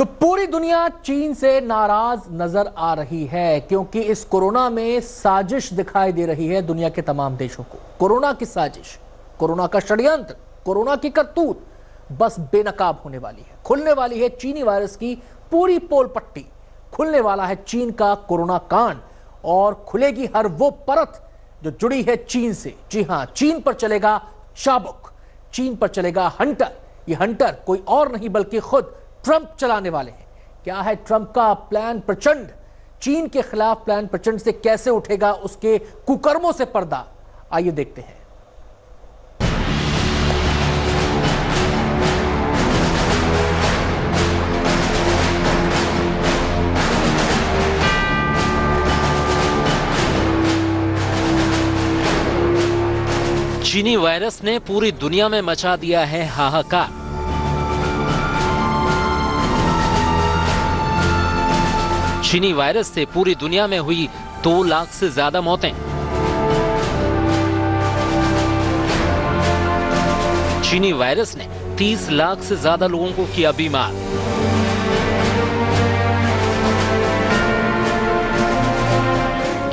तो पूरी दुनिया चीन से नाराज नजर आ रही है क्योंकि इस कोरोना में साजिश दिखाई दे रही है दुनिया के तमाम देशों को। कोरोना की साजिश, कोरोना का षड्यंत्र, कोरोना की करतूत बस बेनकाब होने वाली है। खुलने वाली है चीनी वायरस की पूरी पोल पट्टी, खुलने वाला है चीन का कोरोना कांड और खुलेगी हर वो परत जो जुड़ी है चीन से। जी हां, चीन पर चलेगा चाबुक, चीन पर चलेगा हंटर। ये हंटर कोई और नहीं बल्कि खुद ट्रंप चलाने वाले हैं। क्या है ट्रंप का प्लान प्रचंड? चीन के खिलाफ प्लान प्रचंड से कैसे उठेगा उसके कुकर्मों से पर्दा? आइए देखते हैं। चीनी वायरस ने पूरी दुनिया में मचा दिया है हाहाकार। चीनी वायरस से पूरी दुनिया में हुई 2 लाख से ज्यादा मौतें। चीनी वायरस ने 30 लाख से ज्यादा लोगों को किया बीमार।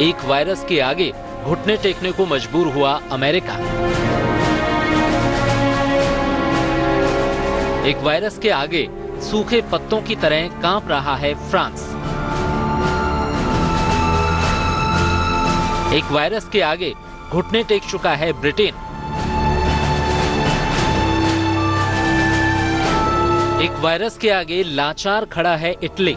एक वायरस के आगे घुटने टेकने को मजबूर हुआ अमेरिका। एक वायरस के आगे सूखे पत्तों की तरह कांप रहा है फ्रांस। एक वायरस के आगे घुटने टेक चुका है ब्रिटेन। एक वायरस के आगे लाचार खड़ा है इटली।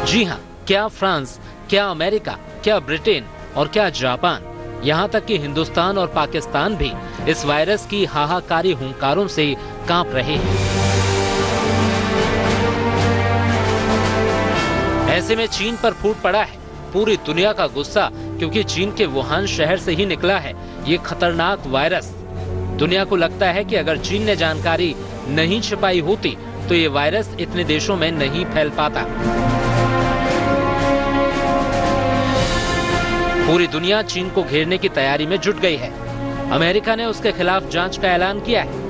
जी हां, क्या फ्रांस, क्या अमेरिका, क्या ब्रिटेन और क्या जापान, यहां तक कि हिंदुस्तान और पाकिस्तान भी इस वायरस की हाहाकारी हुंकारों से कांप रहे हैं। ऐसे में चीन पर फूट पड़ा है पूरी दुनिया का गुस्सा, क्योंकि चीन के वुहान शहर से ही निकला है ये खतरनाक वायरस। दुनिया को लगता है कि अगर चीन ने जानकारी नहीं छिपाई होती तो ये वायरस इतने देशों में नहीं फैल पाता। पूरी दुनिया चीन को घेरने की तैयारी में जुट गई है। अमेरिका ने उसके खिलाफ जांच का ऐलान किया है।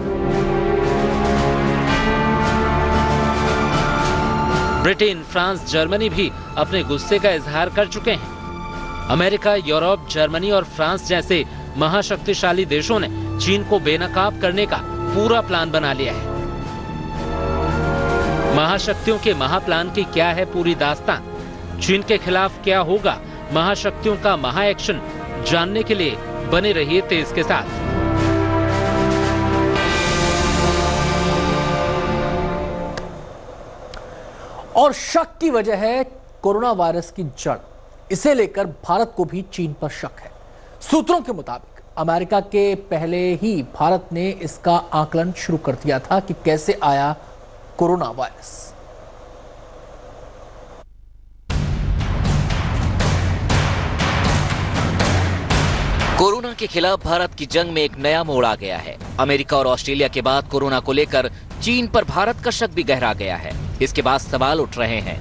ब्रिटेन, फ्रांस, जर्मनी भी अपने गुस्से का इजहार कर चुके हैं। अमेरिका, यूरोप, जर्मनी और फ्रांस जैसे महाशक्तिशाली देशों ने चीन को बेनकाब करने का पूरा प्लान बना लिया है। महाशक्तियों के महाप्लान की क्या है पूरी दास्तान? चीन के खिलाफ क्या होगा महाशक्तियों का महा एक्शन? जानने के लिए बने रहिए तेज के साथ। और शक की वजह है कोरोना वायरस की जड़। इसे लेकर भारत को भी चीन पर शक है। सूत्रों के मुताबिक अमेरिका के पहले ही भारत ने इसका आकलन शुरू कर दिया था कि कैसे आया कोरोना वायरस। कोरोना के खिलाफ भारत की जंग में एक नया मोड़ आ गया है। अमेरिका और ऑस्ट्रेलिया के बाद कोरोना को लेकर चीन पर भारत का शक भी गहरा गया है। इसके बाद सवाल उठ रहे हैं,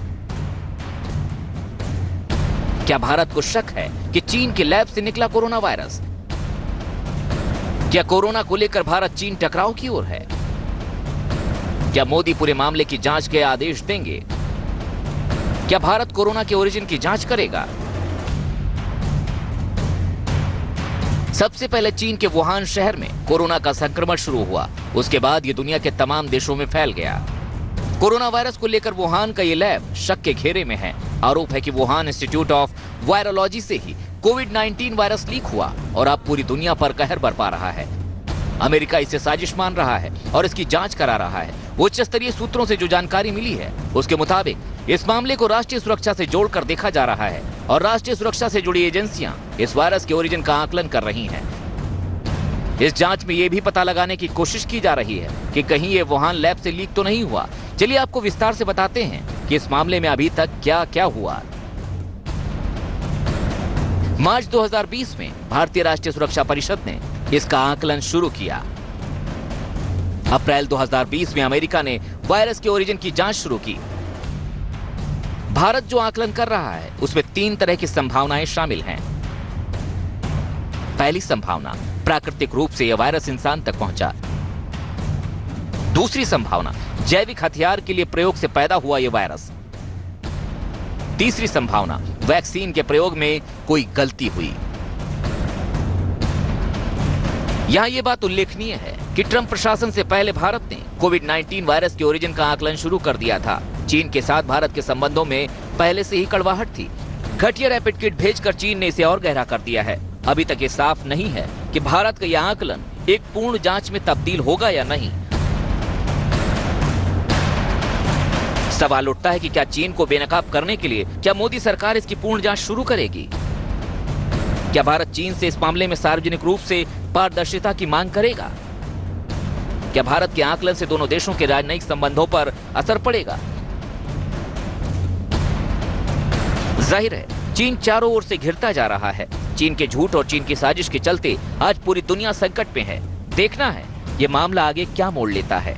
क्या भारत को शक है कि चीन के लैब से निकला कोरोना वायरस? क्या कोरोना को लेकर भारत चीन टकराव की ओर है? क्या मोदी पूरे मामले की जांच के आदेश देंगे? क्या भारत कोरोना के ओरिजिन की जांच करेगा? सबसे पहले चीन के वुहान शहर में कोरोना का संक्रमण शुरू हुआ। उसके बाद ये दुनिया के तमाम देशों में फैल गया। कोरोना वायरस को लेकर वुहान का ये लैब शक के घेरे में है। आरोप है कि वुहान इंस्टीट्यूट ऑफ वायरोलॉजी से ही कोविड-19 वायरस लीक हुआ और अब पूरी दुनिया पर कहर बरपा रहा है। अमेरिका इसे साजिश मान रहा है और इसकी जांच करा रहा है। उच्च स्तरीय सूत्रों से जो जानकारी मिली है उसके मुताबिक इस मामले को राष्ट्रीय सुरक्षा से जोड़कर देखा जा रहा है और राष्ट्रीय सुरक्षा से जुड़ी एजेंसियां इस वायरस के ओरिजिन का आकलन कर रही हैं। इस जांच में यह भी पता लगाने की कोशिश की जा रही है कि कहीं ये वुहान लैब से लीक तो नहीं हुआ। चलिए आपको विस्तार से बताते हैं कि इस मामले में अभी तक क्या क्या हुआ। मार्च 2020 में भारतीय राष्ट्रीय सुरक्षा परिषद ने इसका आकलन शुरू किया। अप्रैल 2020 में अमेरिका ने वायरस के ओरिजिन की जांच शुरू की। भारत जो आकलन कर रहा है उसमें 3 तरह की संभावनाएं शामिल हैं। पहली संभावना, प्राकृतिक रूप से यह वायरस इंसान तक पहुंचा। दूसरी संभावना, जैविक हथियार के लिए प्रयोग से पैदा हुआ यह वायरस। तीसरी संभावना, वैक्सीन के प्रयोग में कोई गलती हुई। यहां यह बात उल्लेखनीय है कि ट्रंप प्रशासन से पहले भारत ने कोविड-19 वायरस के ओरिजिन का आकलन शुरू कर दिया था। चीन के साथ भारत के संबंधों में पहले से ही कड़वाहट थी। घटिया रैपिड किट भेजकर चीन ने इसे और गहरा कर दिया है। अभी तक ये साफ नहीं है कि भारत का यह आकलन एक पूर्ण जांच में तब्दील होगा या नहीं। सवाल उठता है कि क्या चीन को बेनकाब करने के लिए क्या मोदी सरकार इसकी पूर्ण जांच शुरू करेगी? क्या भारत चीन से इस मामले में सार्वजनिक रूप से पारदर्शिता की मांग करेगा? क्या भारत के आकलन से दोनों देशों के राजनयिक संबंधों पर असर पड़ेगा? जाहिर है, चीन चारों ओर से घिरता जा रहा है। चीन के झूठ और चीन की साजिश के चलते आज पूरी दुनिया संकट में है। देखना है यह मामला आगे क्या मोड़ लेता है।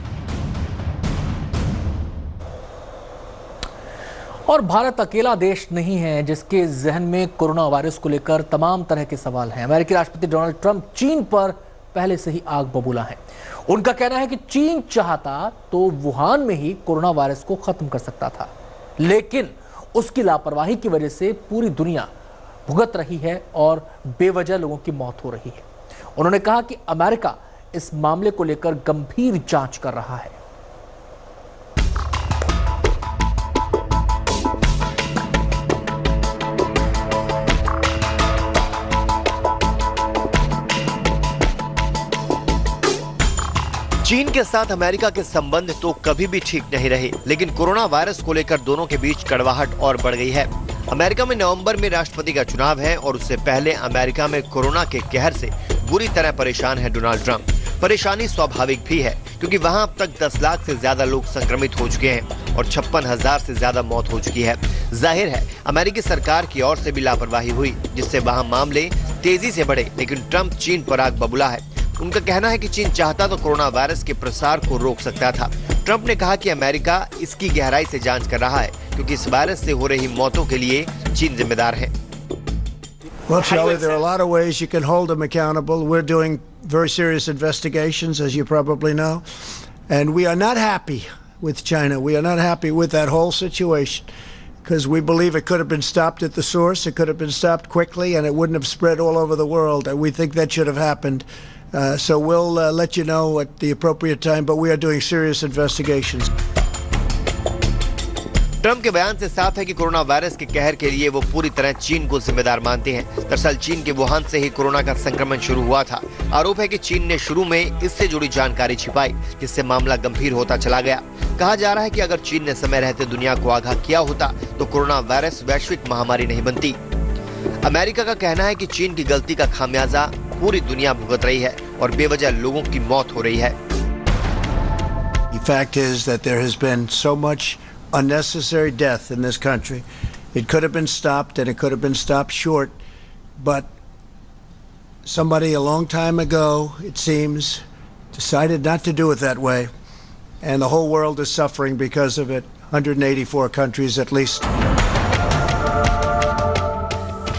और भारत अकेला देश नहीं है जिसके जहन में कोरोना वायरस को लेकर तमाम तरह के सवाल हैं। अमेरिकी राष्ट्रपति डोनाल्ड ट्रंप चीन पर पहले से ही आग बबूला है। उनका कहना है कि चीन चाहता तो वुहान में ही कोरोना वायरस को खत्म कर सकता था, लेकिन उसकी लापरवाही की वजह से पूरी दुनिया भुगत रही है और बेवजह लोगों की मौत हो रही है। उन्होंने कहा कि अमेरिका इस मामले को लेकर गंभीर जांच कर रहा है। चीन के साथ अमेरिका के संबंध तो कभी भी ठीक नहीं रहे, लेकिन कोरोना वायरस को लेकर दोनों के बीच कड़वाहट और बढ़ गई है। अमेरिका में नवंबर में राष्ट्रपति का चुनाव है और उससे पहले अमेरिका में कोरोना के कहर से बुरी तरह परेशान है डोनाल्ड ट्रंप। परेशानी स्वाभाविक भी है क्योंकि वहां अब तक 10 लाख से ज्यादा लोग संक्रमित हो चुके हैं और 56,000 से ज्यादा मौत हो चुकी है। जाहिर है अमेरिकी सरकार की ओर से भी लापरवाही हुई, जिससे वहां मामले तेजी से बढ़े, लेकिन ट्रंप चीन पर आग बबूला है। उनका कहना है कि चीन चाहता तो कोरोना वायरस के प्रसार को रोक सकता था। ट्रंप ने कहा कि अमेरिका इसकी गहराई से जांच कर रहा है क्योंकि इस वायरस से हो रही मौतों के लिए चीन जिम्मेदार है। Well, Charlie, there are a lot of ways you can hold them accountable. We're doing very serious investigations, as you probably know, and we are not happy with China. We are not happy with that whole situation because we believe it could have been stopped at the source. It could have been stopped quickly, and it wouldn't have spread all over the world. And we think that should have happened. So we'll let you know at the appropriate time, but we are doing serious investigations. Trump के बयान से साफ है कि corona virus के कहर के लिए वो पूरी तरह चीन को जिम्मेदार मानते हैं। दरअसल चीन के वुहान से ही कोरोना का संक्रमण शुरू हुआ था। आरोप है कि चीन ने शुरू में इससे जुड़ी जानकारी छिपाई, जिससे मामला गंभीर होता चला गया। कहा जा रहा है कि अगर चीन ने समय रहते दुनिया को आगाह किया होता तो कोरोना वायरस वैश्विक महामारी नहीं बनती। अमेरिका का कहना है कि चीन की गलती का खामियाजा पूरी दुनिया भुगत रही है और बेवजह लोगों की मौत हो रही है। The fact is that there has been so much unnecessary death in this country. It could have been stopped, and it could have been stopped short, but somebody a long time ago, it seems, decided not to do it that way, and the whole world is suffering because of it. 184 countries at least.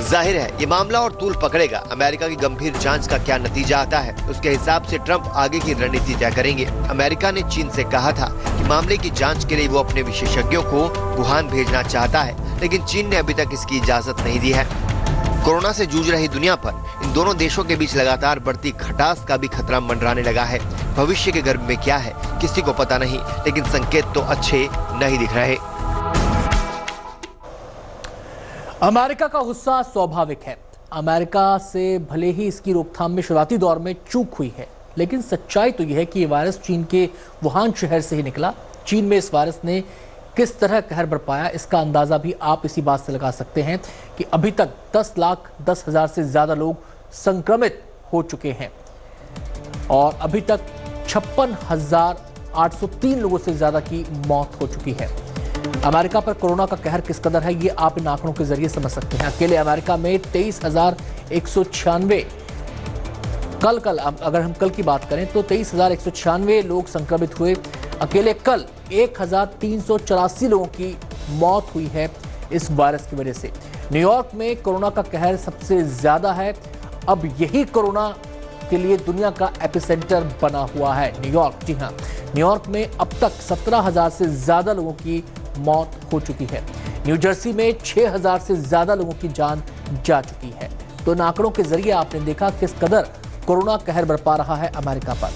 जाहिर है ये मामला और तूल पकड़ेगा। America की गंभीर जांच का क्या नतीजा आता है, उसके हिसाब से ट्रंप आगे की रणनीति तय करेंगे। अमेरिका ने चीन से कहा था कि मामले की जांच के लिए वो अपने विशेषज्ञों को वुहान भेजना चाहता है, लेकिन चीन ने अभी तक इसकी इजाजत नहीं दी है। कोरोना से जूझ रही दुनिया पर इन दोनों देशों के बीच लगातार बढ़ती खटास का भी खतरा मंडराने लगा है। भविष्य के गर्भ में क्या है किसी को पता नहीं, लेकिन संकेत तो अच्छे नहीं दिख रहे। अमेरिका का गुस्सा स्वाभाविक है। अमेरिका से भले ही इसकी रोकथाम में शुरुआती दौर में चूक हुई है, लेकिन सच्चाई तो यह है कि ये वायरस चीन के वुहान शहर से ही निकला। चीन में इस वायरस ने किस तरह कहर बरपाया, इसका अंदाजा भी आप इसी बात से लगा सकते हैं कि अभी तक 10,10,000 से ज्यादा लोग संक्रमित हो चुके हैं और अभी तक 56,803 लोगों से ज्यादा की मौत हो चुकी है। अमेरिका पर कोरोना का कहर किस कदर है ये आप इन आंकड़ों के जरिए समझ सकते हैं। अकेले अमेरिका में 23,196 कल अगर हम कल की बात करें तो 23,196 लोग संक्रमित हुए। अकेले कल 1,384 लोगों की मौत हुई है इस वायरस की वजह से। न्यूयॉर्क में कोरोना का कहर सबसे ज्यादा है। अब यही कोरोना के लिए दुनिया का एपिसेंटर बना हुआ है न्यूयॉर्क। जी हाँ, न्यूयॉर्क में अब तक 17,000 से ज्यादा लोगों की मौत हो चुकी है। न्यू जर्सी में 6,000 से ज्यादा लोगों की जान जा चुकी है। तो इन आंकड़ों के जरिए आपने देखा किस कदर कोरोना कहर बरपा रहा है अमेरिका पर।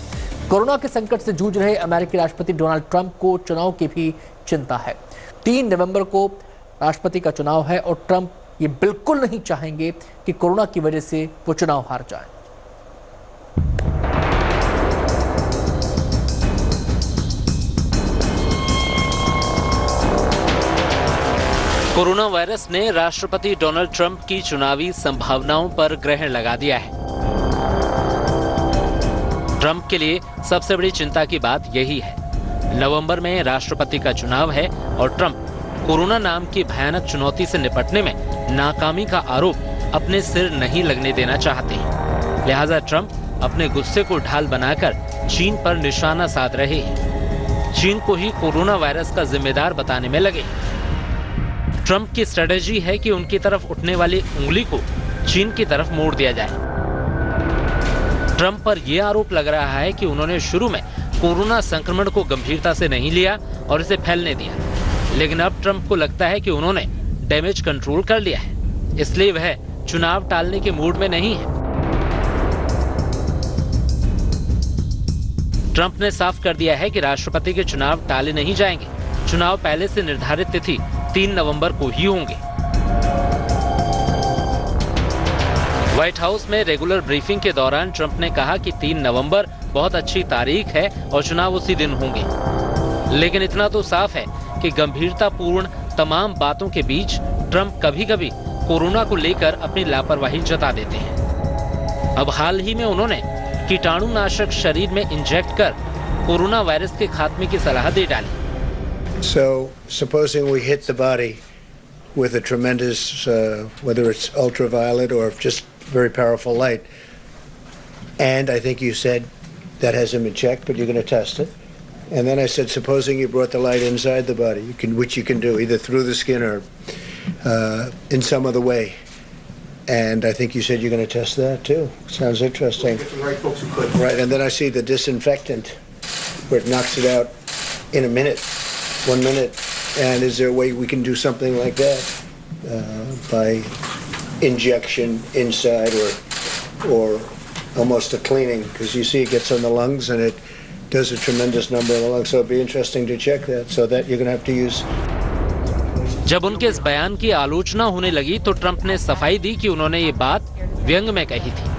कोरोना के संकट से जूझ रहे अमेरिकी राष्ट्रपति डोनाल्ड ट्रंप को चुनाव की भी चिंता है। 3 नवंबर को राष्ट्रपति का चुनाव है और ट्रंप ये बिल्कुल नहीं चाहेंगे कि कोरोना की वजह से वो चुनाव हार जाए। कोरोना वायरस ने राष्ट्रपति डोनाल्ड ट्रंप की चुनावी संभावनाओं पर ग्रहण लगा दिया है। ट्रंप के लिए सबसे बड़ी चिंता की बात यही है, नवंबर में राष्ट्रपति का चुनाव है और ट्रंप कोरोना नाम की भयानक चुनौती से निपटने में नाकामी का आरोप अपने सिर नहीं लगने देना चाहते हैं। लिहाजा ट्रंप अपने गुस्से को ढाल बनाकर चीन पर निशाना साध रहे हैं। चीन को ही कोरोना वायरस का जिम्मेदार बताने में लगे। ट्रंप की स्ट्रेटेजी है कि उनकी तरफ उठने वाली उंगली को चीन की तरफ मोड़ दिया जाए। ट्रंप पर यह आरोप लग रहा है कि उन्होंने शुरू में कोरोना संक्रमण को गंभीरता से नहीं लिया और इसे फैलने दिया, लेकिन अब ट्रंप को लगता है कि उन्होंने डैमेज कंट्रोल कर लिया है, इसलिए वह चुनाव टालने के मूड में नहीं है। ट्रंप ने साफ कर दिया है कि राष्ट्रपति के चुनाव टाले नहीं जाएंगे। चुनाव पहले से निर्धारित तिथि 3 नवंबर को ही होंगे। व्हाइट हाउस में रेगुलर ब्रीफिंग के दौरान ट्रंप ने कहा कि 3 नवंबर बहुत अच्छी तारीख है और चुनाव उसी दिन होंगे। लेकिन इतना तो साफ है कि गंभीरतापूर्ण तमाम बातों के बीच ट्रंप कभी-कभी कोरोना को लेकर अपनी लापरवाही जता देते हैं। अब हाल ही में उन्होंने कीटाणुनाशक शरीर में इंजेक्ट कर कोरोना वायरस के खात्मे की सलाह दे डाली। So, supposing we hit the body with a tremendous, whether it's ultraviolet or just very powerful light, and I think you said that hasn't been checked, but you're going to test it. And then I said, supposing you brought the light inside the body, which you can do either through the skin or in some other way. And I think you said you're going to test that too. Sounds interesting. We'll get the right folks who could. Right, and then I see the disinfectant where it knocks it out in a minute, 1 minute. And is there a way we can do something like that by injection inside or almost a cleaning? Because you see it gets on the lungs and it does a tremendous number in the lungs. So it'd be interesting to check that. So that you're going to have to use. जब उनके इस बयान की आलोचना होने लगी तो Trump ने सफाई दी कि उन्होंने ये बात व्यंग में कही थी।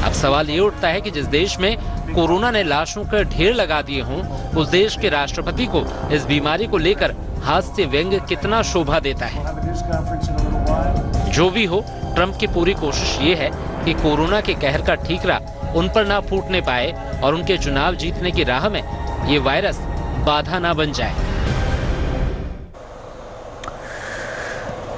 अब सवाल ये उठता है कि जिस देश में कोरोना ने लाशों के ढेर लगा दिए हों, उस देश के राष्ट्रपति को इस बीमारी को लेकर हास्य व्यंग कितना शोभा देता है। जो भी हो, ट्रंप की पूरी कोशिश ये है कि कोरोना के कहर का ठीकरा उन पर ना फूटने पाए और उनके चुनाव जीतने की राह में ये वायरस बाधा ना बन जाए।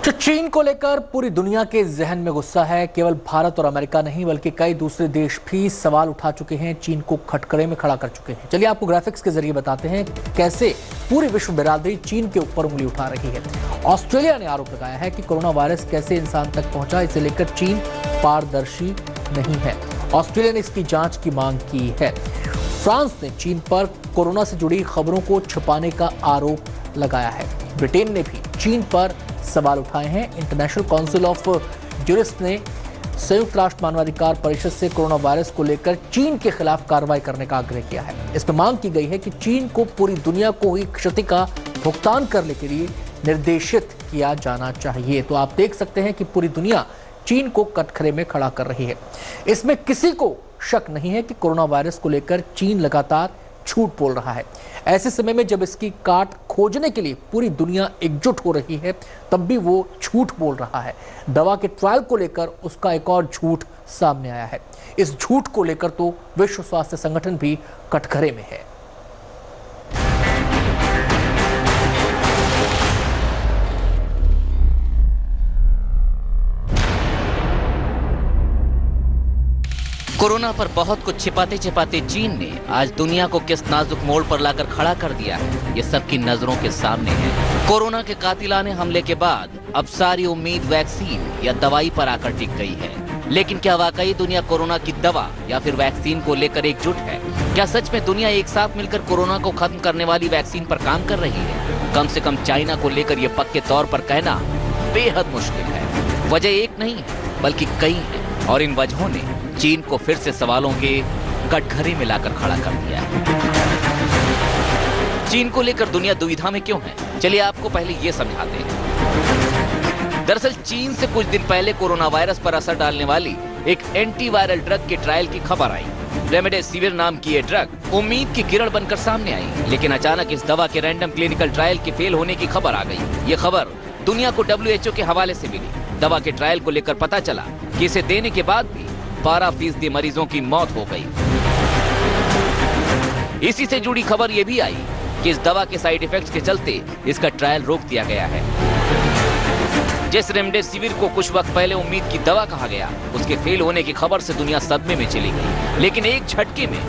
जो चीन को लेकर पूरी दुनिया के जहन में गुस्सा है। केवल भारत और अमेरिका नहीं बल्कि कई दूसरे देश भी सवाल उठा चुके हैं, चीन को खटकड़े में खड़ा कर चुके हैं। चलिए आपको ग्राफिक्स के जरिए बताते हैं कैसे पूरी विश्व बिरादरी चीन के ऊपर उंगली उठा रही है। ऑस्ट्रेलिया ने आरोप लगाया है कि कोरोना वायरस कैसे इंसान तक पहुंचा, इसे लेकर चीन पारदर्शी नहीं है। ऑस्ट्रेलिया ने इसकी जांच की मांग की है। फ्रांस ने चीन पर कोरोना से जुड़ी खबरों को छुपाने का आरोप लगाया है। ब्रिटेन ने भी चीन पर सवाल उठाए हैं। इंटरनेशनल काउंसिल ऑफ ज्यूरिस्ट ने संयुक्त राष्ट्र मानवाधिकार परिषद से कोरोना वायरस को लेकर चीन के खिलाफ कार्रवाई करने का आग्रह किया है। इसमें मांग की गई है कि चीन को पूरी दुनिया को हुई क्षति का भुगतान करने के लिए निर्देशित किया जाना चाहिए। तो आप देख सकते हैं कि पूरी दुनिया चीन को कटघरे में खड़ा कर रही है। इसमें किसी को शक नहीं है कि कोरोना वायरस को लेकर चीन लगातार झूठ बोल रहा है। ऐसे समय में जब इसकी काट खोजने के लिए पूरी दुनिया एकजुट हो रही है, तब भी वो झूठ बोल रहा है। दवा के ट्रायल को लेकर उसका एक और झूठ सामने आया है। इस झूठ को लेकर तो विश्व स्वास्थ्य संगठन भी कटघरे में है। कोरोना पर बहुत कुछ छिपाते छिपाते चीन ने आज दुनिया को किस नाजुक मोड़ पर लाकर खड़ा कर दिया है, ये सबकी नजरों के सामने है। कोरोना के कातिलाने हमले के बाद अब सारी उम्मीद वैक्सीन या दवाई पर आकर टिक गई है। लेकिन क्या वाकई दुनिया कोरोना की दवा या फिर वैक्सीन को लेकर एकजुट है? क्या सच में दुनिया एक साथ मिलकर कोरोना को खत्म करने वाली वैक्सीन पर काम कर रही है? कम से कम चाइना को लेकर यह पक्के तौर पर कहना बेहद मुश्किल है। वजह एक नहीं है बल्कि कई है, और इन वजहों ने चीन को फिर से सवालों के कटघरे में लाकर खड़ा कर दिया है। चीन को लेकर दुनिया दुविधा में क्यों है? चलिए आपको पहले ये समझाते हैं। दरअसल चीन से कुछ दिन पहले कोरोना वायरस पर असर डालने वाली एक एंटीवायरल ड्रग के ट्रायल की खबर आई। रेमडेसिविर नाम की ये ड्रग उम्मीद की किरण बनकर सामने आई, लेकिन अचानक इस दवा के रैंडम क्लिनिकल ट्रायल के फेल होने की खबर आ गई। ये खबर दुनिया को WHO के हवाले से मिली। दवा के ट्रायल को लेकर पता चला कि इसे देने के बाद भी 12% मरीजों की मौत हो गई। इसी से जुड़ी खबर यह भी आई कि इस दवा के साइड इफेक्ट्स के चलते इसका ट्रायल रोक दिया गया है। जिस रेमडेसिविर को कुछ वक्त पहले उम्मीद की दवा कहा गया, उसके फेल होने की खबर से दुनिया सदमे में चली गई। लेकिन एक झटके में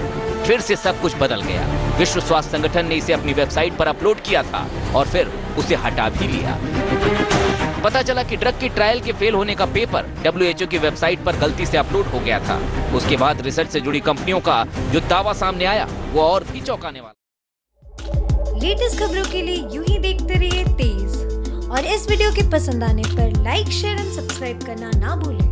फिर से सब कुछ बदल गया। विश्व स्वास्थ्य संगठन ने इसे अपनी वेबसाइट पर अपलोड किया था और फिर उसे हटा भी लिया। पता चला कि ड्रग के ट्रायल के फेल होने का पेपर WHO की वेबसाइट पर गलती से अपलोड हो गया था। उसके बाद रिसर्च से जुड़ी कंपनियों का जो दावा सामने आया वो और भी चौंकाने वाला। लेटेस्ट खबरों के लिए यूं ही देखते रहिए तेज, और इस वीडियो के पसंद आने पर लाइक, शेयर एंड सब्सक्राइब करना ना भूलें।